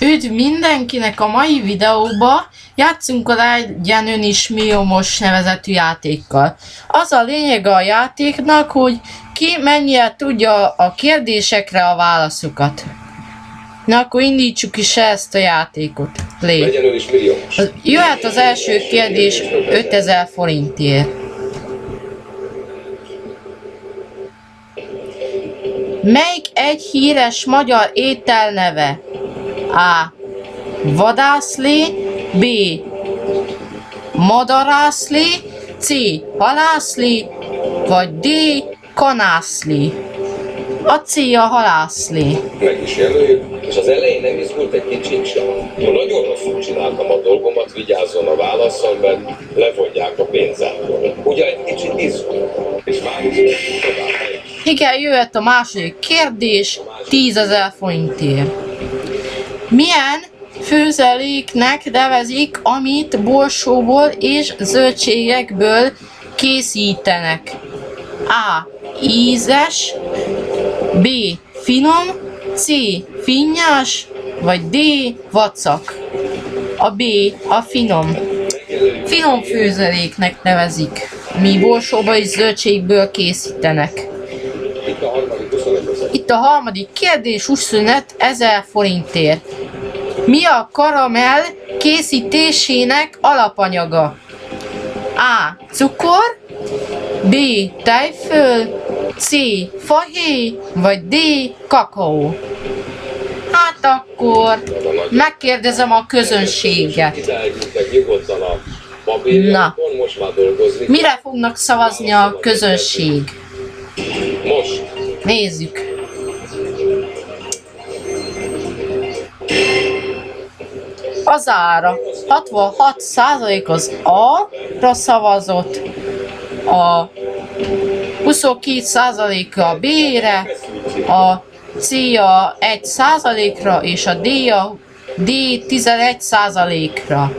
Üdv mindenkinek a mai videóba! Játszunk a Legyen Ön is Milliómos nevezetű játékkal. Az a lényeg a játéknak, hogy ki mennyire tudja a kérdésekre a válaszokat. Na akkor indítsuk is ezt a játékot. Play. Legyen Ön is milliómos. Jöhet az első kérdés 5000 forintért. Melyik egy híres magyar étel neve? A. Vadászlé, B. Madarászlé, C. Halászlé, vagy D. Kanászlé. A C a halászlé. Meg is jelöljük, és az elején nem izgult egy kicsit sem. Ha nagyon rosszul csináltam a dolgomat, vigyázzon a válaszol, mert levonják a pénzából. Ugye egy kicsit izgult, és már is Igen, jöhet a második kérdés 10 000 forintért. Milyen főzeléknek nevezik, amit borsóból és zöldségekből készítenek? A. Ízes, B. Finom, C. Finnyás, vagy D. Vacak. A B. A finom. Finom főzeléknek nevezik, mi borsóból és zöldségből készítenek. Itt a harmadik kérdés 25 000 forintért. Mi a karamell készítésének alapanyaga? A. Cukor, B. Tejföl, C. Fahéj, vagy D. Kakaó. Hát akkor megkérdezem a közönséget. Na, mire fognak szavazni a közönség? Most. Nézzük. Az ára 66% az A-ra szavazott, a 22% a B-re, a C a 1%-ra és a D 11%-ra.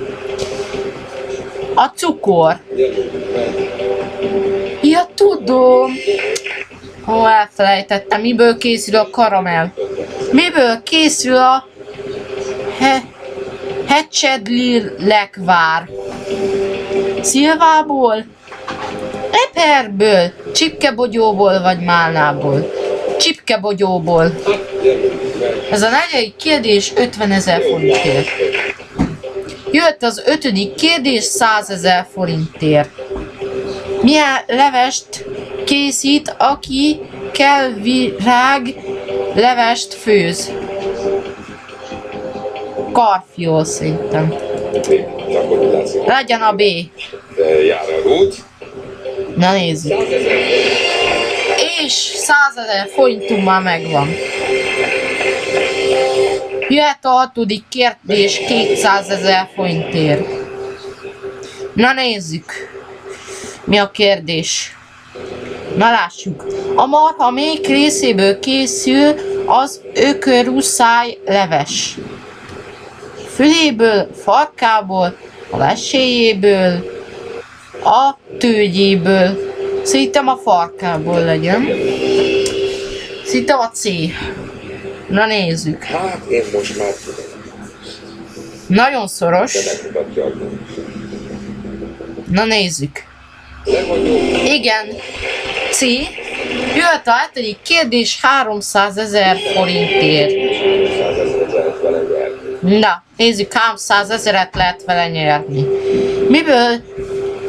A cukor. Ja, tudom. Ó, elfelejtettem, miből készül a karamell. Miből készül a hecsedli-lekvár? Szilvából, eperből, csipkebogyóból vagy málnából? Csipkebogyóból. Ez a negyedik kérdés 50 000 forintért. Jött az ötödik kérdés 100 000 forintért. Milyen levest készít, aki kelvirág levest főz? Karfiol szerintem. Legyen a B. Jár a út. Na nézzük. És 100 000 forintunk már megvan. Jöhet a hatodik kérdés 200 000 forintért. Na nézzük. Mi a kérdés? Na lássuk. A marha melyik részéből készül az ökörúszáj leves? Füléből, farkából, a leséjéből, a tőgyéből. Szerintem a farkából legyen. Szerintem a C. Na nézzük. Hát én most már tudom. Nagyon szoros. De megmutatja. Na nézzük. Levagyom. Igen. C. Jöhet a hetedik kérdés 300 000 forintért. 100 000 lehet vele nyerni. Na, nézzük, 300 000-et lehet vele nyerni. Miből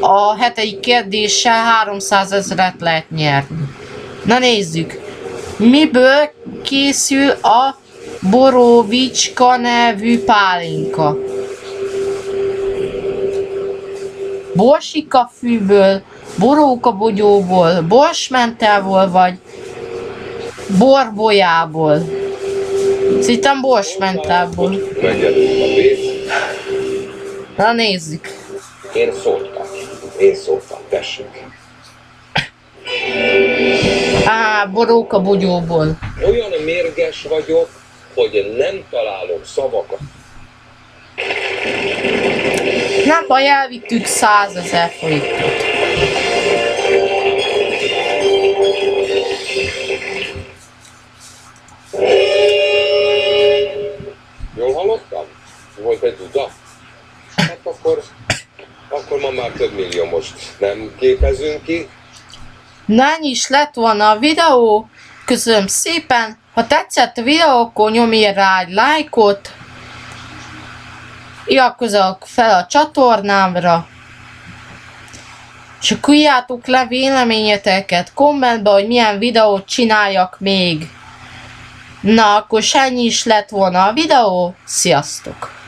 a hetedik kérdéssel 300 000-et lehet nyerni? Na nézzük. Miből készül a borovicska nevű pálinka? Borsikafűből, borókabogyóból, borsmentából vagy borbolyából? Szerintem borsmentából. Megjelöljük a B-t. Na nézzük. Én szóltam, tessék. Á, borókabogyóból. Olyan mérges vagyok, hogy nem találok szavakat. Nem baj, elvittük 100 000 forintot. Jól hallottam? most nem képezünk ki. Na, ennyi is lett volna a videó. Köszönöm szépen. Ha tetszett a videó, akkor nyomj rá egy lájkot. Iratkozzatok fel a csatornámra. És akkor írjátok le véleményeteket kommentbe, hogy milyen videót csináljak még. Na, akkor ennyi is lett volna a videó. Sziasztok!